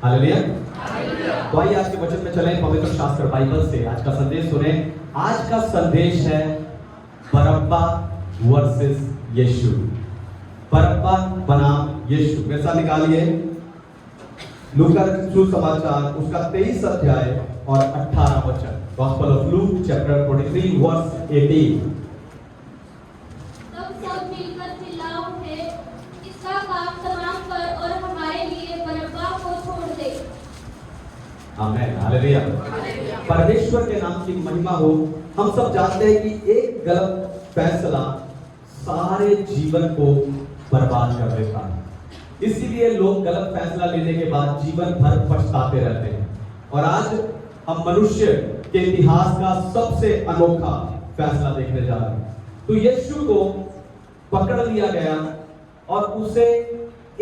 Hallelujah. तो आइए आज के वचन में चलें, पवित्र शास्त्र बाइबल से आज का संदेश सुने। आज का संदेश है बरअब्बा वर्सेस यीशु। बरअब्बा बनाम यीशु। मेरे साथ निकालिए लूका सुसमाचार उसका 23 अध्याय और 18 वचन। Gospel of Luke chapter 23 verse 18। तब सब मिलकर चिल्ला उठे, इसका काम तमाम कर और हमारे लिए बरअब्बा को छोड़ दे। आमीन, हालेलुया। परमेश्वर के नाम की महिमा हो। हम सब जानते हैं कि एक गलत फैसला सारे जीवन को बर्बाद कर देता है। इसीलिए लोग गलत फैसला लेने के बाद जीवन भर पछताते रहते हैं। और आज हम मनुष्य के इतिहास का सबसे अनोखा फैसला देखने जा रहे हैं। तो यीशु को पकड़ लिया गया और उसे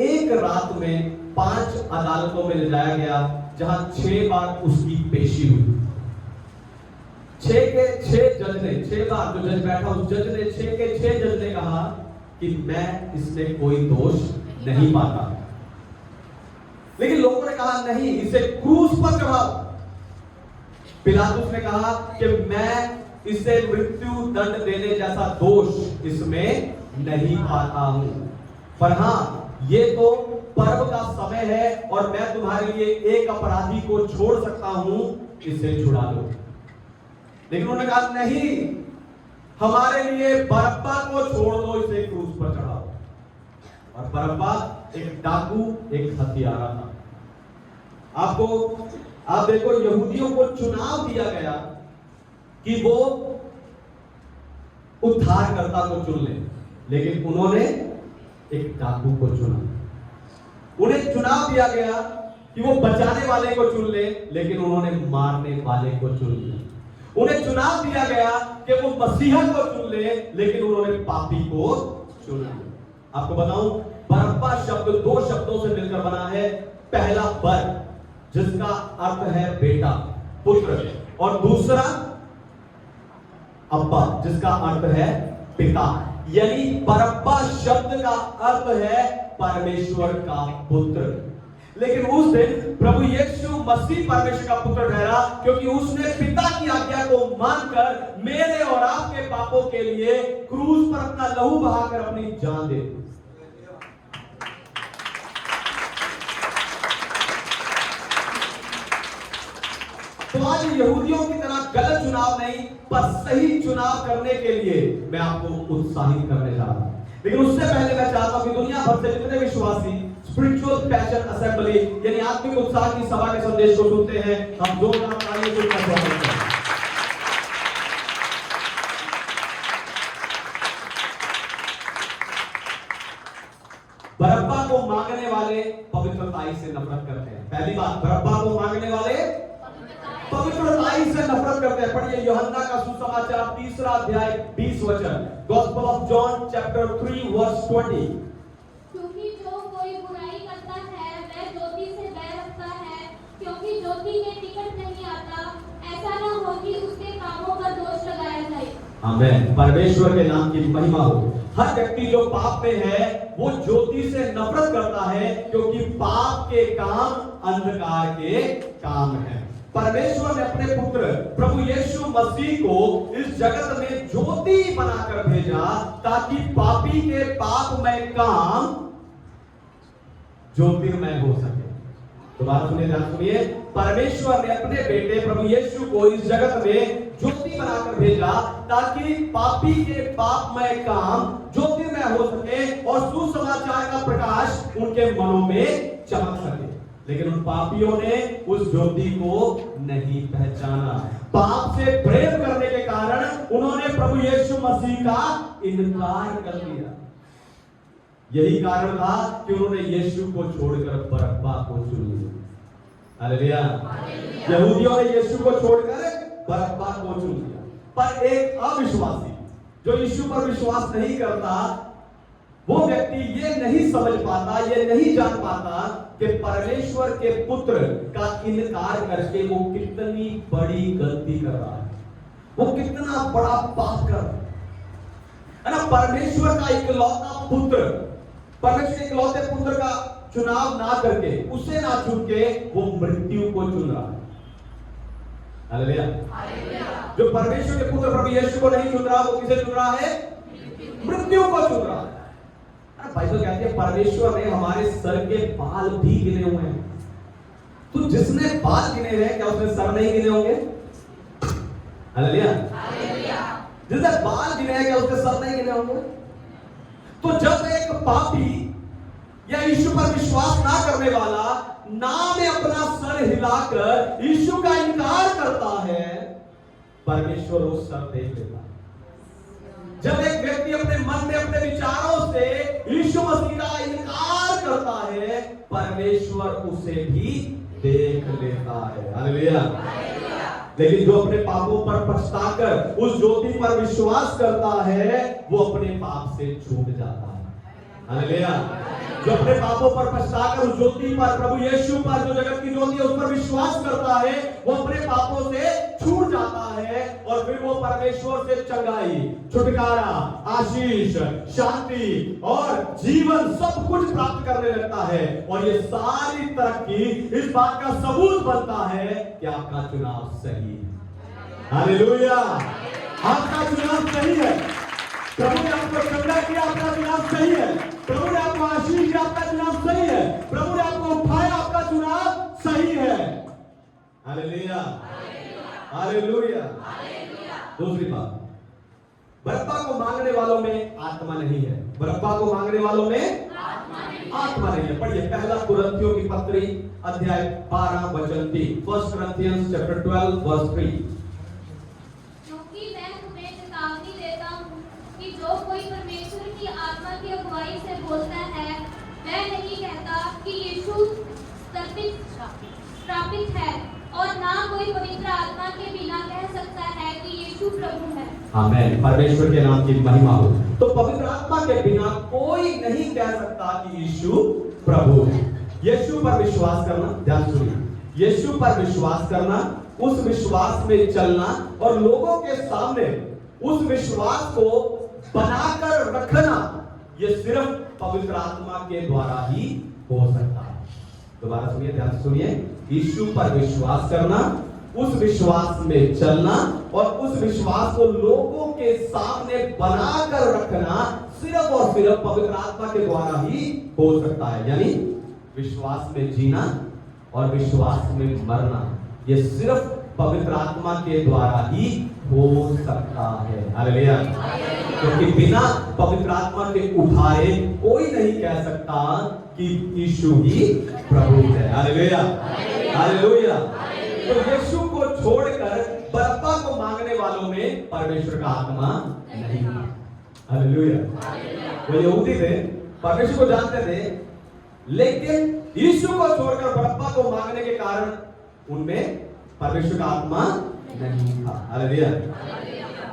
एक रात में 5 अदालतों में ले जाया गया, जहां 6 बार उसकी पेशी हुई। 6 जज ने 6 बार, जो जज बैठा उस जज ने 6 के 6 जज ने कहा कि मैं इसमें कोई दोष नहीं पाता। लेकिन लोगों ने कहा नहीं, इसे क्रूस पर चढ़ाओ। पिलातुस ने कहा कि मैं इसे मृत्यु दंड देने जैसा दोष इसमें नहीं पाता हूं, पर हां ये तो पर्व का समय है और मैं तुम्हारे लिए एक अपराधी को छोड़ सकता हूं, इसे छुड़ा दो। लेकिन उन्होंने कहा नहीं, हमारे लिए बरअब्बा को छोड़ दो, इसे क्रूस पर चढ़ाओ। और बरअब्बा एक डाकू, एक हत्यारा था। आप देखो, यहूदियों को चुनाव दिया गया कि वो उद्धारकर्ता को चुन ले, लेकिन उन्होंने एक डाकू को चुना। उन्हें चुनाव दिया गया कि वो बचाने वाले को चुन ले, लेकिन उन्होंने मारने वाले को चुन लिया। उन्हें चुनाव दिया गया कि वो मसीहा को चुन ले, लेकिन उन्होंने पापी को चुन लिया। आपको बताऊं, बरअब्बा शब्द 2 शब्दों से मिलकर बना है। पहला बर, जिसका अर्थ है बेटा, पुत्र, और दूसरा अब्बा, जिसका अर्थ है पिता। यानी बरअब्बा शब्द का अर्थ है परमेश्वर का पुत्र। लेकिन उस दिन प्रभु यीशु मसीह परमेश्वर का पुत्र ठहरा, क्योंकि उसने पिता की आज्ञा को मानकर मेरे और आपके पापों के लिए क्रूस पर अपना लहू बहाकर अपनी जान दे दी। तो आज यहूदियों की तरह गलत चुनाव नहीं, पर सही चुनाव करने के लिए मैं आपको उत्साहित करने जा रहा हूं। लेकिन उससे पहले मैं चाहता हूं कि दुनिया भर से जितने विश्वासी स्पिरिचुअल पैशन असेंबली यानी आत्मिक उत्साह की सभा के संदेश को सुनते हैं, हम जोरदार तालियों से स्वागत करते हैं। बरअब्बा को मांगने वाले पवित्रताई से नफरत करते हैं। पहली बात, बरअब्बा को मांगने वाले पवित्रताई से नफरत करते हैं। पढ़िए यूहन्ना का सुसमाचार 3 अध्याय 20 वचन। Gospel of John chapter 3 verse 20। क्योंकि जो कोई बुराई करता है वह ज्योति से बैर रखता है, क्योंकि ज्योति में निकट नहीं आता, ऐसा न हो कि उसके कामों पर दोष लगाया जाए। आमीन। परमेश्वर के नाम की महिमा हो। हर व्यक्ति जो पाप में है वो ज्योति से नफरत करता है, क्योंकि पाप के काम अंधकार के काम है। परमेश्वर ने अपने पुत्र प्रभु यीशु मसीह को इस जगत में ज्योति बनाकर भेजा, ताकि पापी के पापमय काम ज्योतिर्मय हो सके। दोबारा सुनिए, ध्यान सुनिए। परमेश्वर ने अपने बेटे प्रभु यीशु को इस जगत में ज्योति बनाकर भेजा, ताकि पापी के पापमय काम ज्योतिर्मय हो सके और सुसमाचार का प्रकाश उनके मनों में चमक सके। लेकिन उन पापियों ने उस ज्योति को नहीं पहचाना। पाप से प्रेम करने के कारण उन्होंने प्रभु यीशु मसीह का इनकार कर दिया। यही कारण था कि उन्होंने यीशु को छोड़कर बरअब्बा को चुन लिया। हालेलुया। यहूदियों ने यीशु को छोड़कर बरअब्बा को चुन लिया। पर एक अविश्वासी जो यीशु पर विश्वास नहीं करता, वो व्यक्ति ये नहीं समझ पाता, ये नहीं जान पाता कि परमेश्वर के पुत्र का इनकार करके वो कितनी बड़ी गलती कर रहा है, वो कितना बड़ा पाप कर रहा है ना। परमेश्वर का इकलौता पुत्र, परमेश्वर के इकलौते पुत्र का चुनाव ना करके, उसे ना चुन के वो मृत्यु को चुन रहा है। हालेलुया। जो परमेश्वर के पुत्र प्रभु यीशु को नहीं चुन रहा, वो किसे चुन रहा है? मृत्यु को चुन रहा है। बाइबल कहती है परमेश्वर ने हमारे सर के बाल भी गिने हुए हैं। तो जिसने बाल गिने हैं, क्या उसने सर नहीं गिने होंगे? हालेलुया। जिसने बाल गिने हैं, क्या उसके सर नहीं गिने होंगे? तो जब एक पापी या यीशु पर विश्वास ना करने वाला ना में अपना सर हिलाकर यीशु का इनकार करता है, परमेश्वर उस सर देख लेता है। जब एक व्यक्ति अपने मन में अपने विचारों से यीशु मसीह का इनकार करता है, परमेश्वर उसे भी देख लेता है। हालेलुया। लेकिन जो अपने पापों पर पछताकर उस ज्योति पर विश्वास करता है, वो अपने पाप से छूट जाता है। हालेलुया। जो अपने पापों पर पछताकर उस ज्योति पर, प्रभु यीशु पर, जो जगत की ज्योति है, उस पर विश्वास करता है, वो अपने पापों से छूट जाता है और फिर वो परमेश्वर से चंगाई, छुटकारा, आशीष, शांति और जीवन सब कुछ प्राप्त करने लगता है। और ये सारी तरक्की इस बात का सबूत बनता है कि आपका चुनाव सही है। हालेलुया। आपका चुनाव सही है। प्रभु ने आपको चंगा किया, आपका चुनाव सही है। प्रभु ने आपको आशीष दिया, आपका चुनाव सही है। प्रभु ने आपको उठाया, आपका चुनाव सही है। हालेलुया। हालेलुया। दूसरी बात, बरअब्बा को मांगने वालों में आत्मा नहीं है। बरअब्बा को मांगने वालों में आत्मा नहीं है। पढ़िए पहला कुरिन्थियों की पत्री अध्याय 12 वचन 3। 1 Corinthians chapter 12 verse 3। क्योंकि मैं तुम्हें चेतावनी देता हूँ कि जो कोई परमेश्वर की आत्मा की अगुवाई से बोलता है, मैं नहीं कहता कि यीशु स्थापित है, और ना कोई पवित्र आत्मा के बिना कह सकता है कि यीशु प्रभु है। आमीन। परमेश्वर के नाम की महिमा हो। तो पवित्र आत्मा के बिना कोई नहीं कह सकता कि यीशु प्रभु है। यीशु पर विश्वास करना, ध्यान सुनिए, यीशु पर विश्वास करना, उस विश्वास में चलना और लोगों के सामने उस विश्वास को बनाकर रखना, यह सिर्फ पवित्र आत्मा के द्वारा ही हो सकता है। दोबारा सुनिए, ध्यान से सुनिए, यीशु पर विश्वास करना, उस विश्वास में चलना और उस विश्वास को लोगों के सामने बनाकर रखना सिर्फ और सिर्फ पवित्र आत्मा के द्वारा ही हो सकता है। यानी विश्वास में जीना और विश्वास में मरना, यह सिर्फ पवित्र आत्मा के द्वारा ही हो सकता है। हालेलुया। क्योंकि बिना पवित्र आत्मा के उठाए कोई नहीं कह सकता कि यीशु ही प्रभु है। हालेलुया। हालेलुया। तो यीशु को छोड़कर बरअब्बा को मांगने वालों में परमेश्वर का आत्मा नहीं है। हालेलुया। वो यहूदी थे, परमेश्वर को जानते थे, लेकिन यीशु को छोड़कर बरअब्बा को मांगने के कारण उनमें परमेश्वर का आत्मा नहीं था। हालेलुया।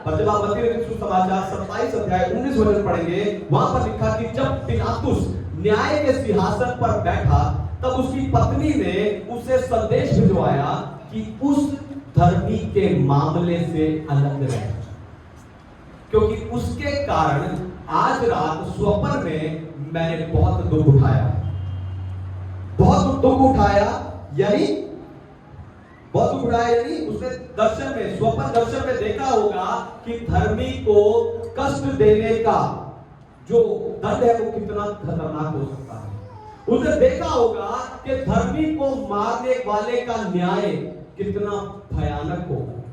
पर जब आप मत्ती रचित सुसमाचार 27 अध्याय 19 वचन पढ़ेंगे, वहां पर लिखा कि जब पिलातुस न्याय के सिंहासन पर बैठा, तब उसकी पत्नी ने उसे संदेश भिजवाया कि उस धर्मी के मामले से अलग रहे, क्योंकि उसके कारण आज रात स्वप्न में मैंने बहुत दुख उठाया। बहुत दुख उठाया यानी बहुत दुख उठाया यानी उसने दर्शन में, स्वप्न दर्शन में देखा होगा कि धर्मी को कष्ट देने का जो दंड है वो कितना खतरनाक हो सकता है। उसने देखा होगा कि धर्मी को मारने वाले का न्याय कितना भयानक होगा।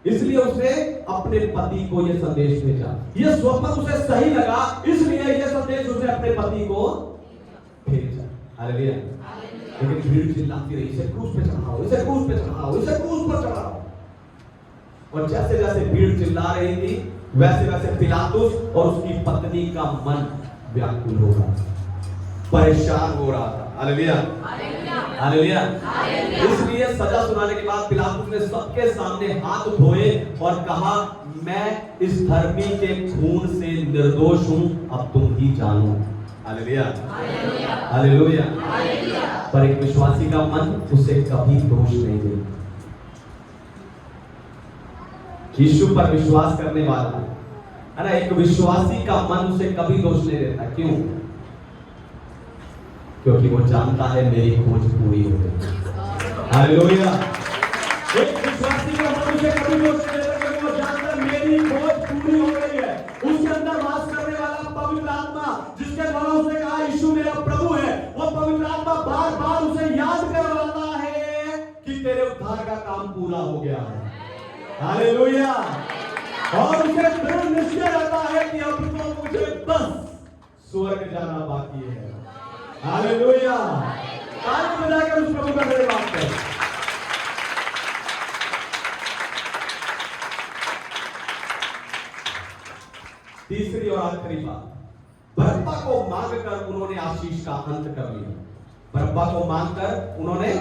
इसलिए उसने अपने पति को यह संदेश भेजा। यह स्वप्न उसे सही लगा, इसलिए यह संदेश उसने अपने पति को भेजा। हालेलुया। लेकिन भीड़ चिल्लाती रही, इसे क्रूस पे चढ़ाओ, इसे क्रूस पे चढ़ाओ, इसे क्रूस पर चढ़ाओ। और जैसे जैसे भीड़ चिल्ला रही थी, वैसे वैसे पिलातुस और उसकी पत्नी का मन व्याकुल हो रहा था, परेशान हो रहा था। हालेलुया। हालेलुया। इसलिए सजा सुनाने के बाद पिलातुस ने सबके सामने हाथ धोए और कहा, मैं इस धर्मी के खून से निर्दोष हूं, अब तुम ही जानो। हालेलुया। हालेलुया। पर एक विश्वासी का मन उसे कभी दोष नहीं देता। यीशु पर विश्वास करने वाला है ना, एक विश्वासी का मन उसे कभी दोष नहीं देता। क्यों? क्योंकि वो जानता है मेरी खोज पूरी हो गई। हालेलुया। एक विश्वासी का मनुष्य कभी वो क्योंकि वो जानता है मेरी खोज पूरी हो गई है। उसके अंदर वास करने वाला पवित्र आत्मा, जिसके द्वारा उसने कहा यीशु मेरा प्रभु है, वो पवित्र आत्मा बार बार उसे याद करवाता है कि तेरे उद्धार का काम पूरा हो गया है। हालेलुया। और उसे दृढ़ निश्चय रहता है कि अब तो मुझे बस स्वर्ग जाना बाकी है। हालेलुया। ताली बजाकर उस प्रभु का धन्यवाद करें। तीसरी और आखिरी बात, बरअब्बा को मांगकर उन्होंने आशीष का अंत कर लिया। बरअब्बा को मांगकर उन्होंने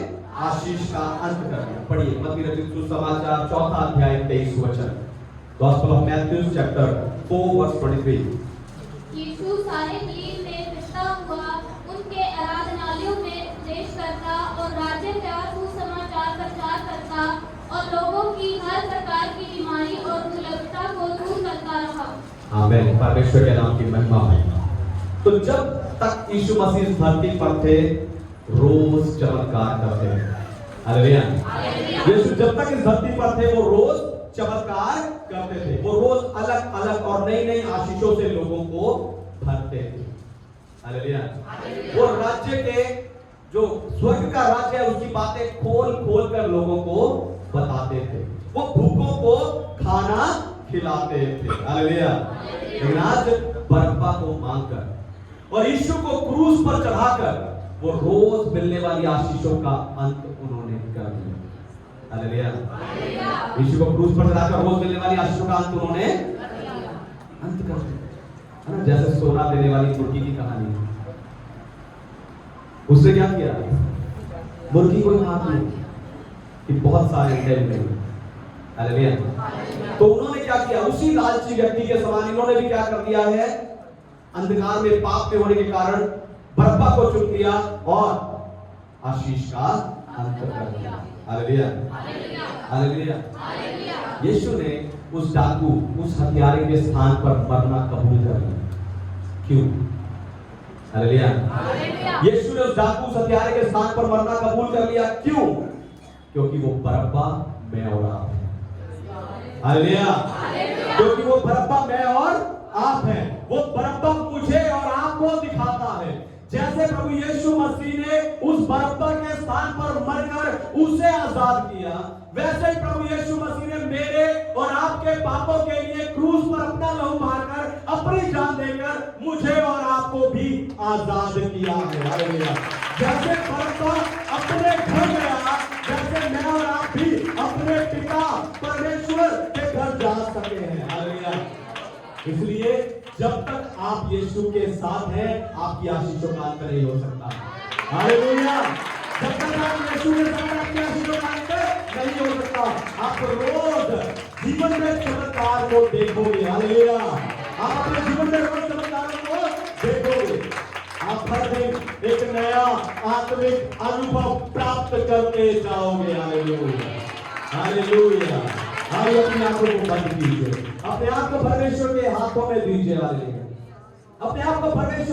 आशीष का अंत कर दिया। पढ़िए मत्ती रचित सुसमाचार 4 अध्याय 23 वचन। Gospel of Matthew chapter 4 verse 23। यीशु सारे गलील में फिरता हुआ उनके आराधनालयों में उपदेश करता और राज्य का सुसमाचार प्रचार करता और लोगों की हर प्रकार की बीमारी और दुर्लभता को दूर करता रहा। आमीन। परमेश्वर के नाम की महिमा हो। तो जब तक यीशु मसीह इस धरती पर थे, रोज चमत्कार करते हैं। हालेलुया। यीशु जब तक इस धरती पर थे, वो रोज चमत्कार करते थे। वो रोज अलग अलग और नई नई आशीषों से लोगों को भरते थे। हालेलुया। वो राज्य के जो स्वर्ग का राज्य है उसकी बातें खोल खोल कर लोगों को बताते थे। वो भूखों को खाना खिलाते थे। हालेलुया। लेकिन आज बरअब्बा को मांगकर और यीशु को क्रूस पर चढ़ाकर वो रोज मिलने वाली आशीषों का अंत उन्होंने कर दिया। हालेलुया। यीशु को क्रूस पर चढ़ाकर रोज मिलने वाली आशीषों का अंत उन्होंने अंत कर दिया। है ना, जैसे सोना देने वाली मुर्गी की कहानी। उसने क्या किया? मुर्गी को हाथ में कि बहुत सारे अंडे मिले। हालेलुया। तो उन्होंने क्या किया? उसी लालची व्यक्ति के समान इन्होंने भी क्या कर दिया है? अंधकार में पाप में होने के कारण बरअब्बा को चुन लिया और आशीष का अंत कर दिया। हालेलुया। हालेलुया। यीशु ने उस डाकू, उस हत्यारे के स्थान पर मरना कबूल कर लिया। क्यों? हालेलुया। यीशु ने उस डाकू, उस हत्यारे के स्थान पर मरना कबूल कर लिया। क्यों? क्योंकि वो बरअब्बा मैं और आप हैं। हालेलुया। क्योंकि वो बरअब्बा मैं और आप हैं। वो बरअब्बा मुझे और आपको दिखाता है। जैसे प्रभु यीशु मसीह ने उस बरअब्बा के स्थान पर मरकर उसे आजाद किया, वैसे ही प्रभु यीशु मसीह ने मेरे और आपके पापों के लिए क्रूस पर अपना लहू बहाकर अपनी जान देकर मुझे और आपको भी आजाद किया है। हालेलुया। जैसे बरअब्बा अपने घर गया, वैसे मैं और आप भी अपने पिता परमेश्वर के घर जा सके हैं। हालेलुया। इसलिए जब तक आप यीशु के साथ हैं, आपकी आशीषों का अंत नहीं हो सकता। हालेलुया। जब तक आप यीशु के साथ हैं, आपकी आशीषों का अंत नहीं हो सकता। आप रोज जीवन में चमत्कार को देखोगे। हालेलुया। आप अपने जीवन में रोज चमत्कारों को देखोगे। आप हर दिन एक नया आत्मिक अनुभव प्राप्त करते जाओगे। हालेलुया। हालेलुया। आइए अपने आंखों को बंद कीजिए, अपने आप को परमेश्वर के हाथों में दीजिए। हालेलुया। अपने आप को परमेश्वर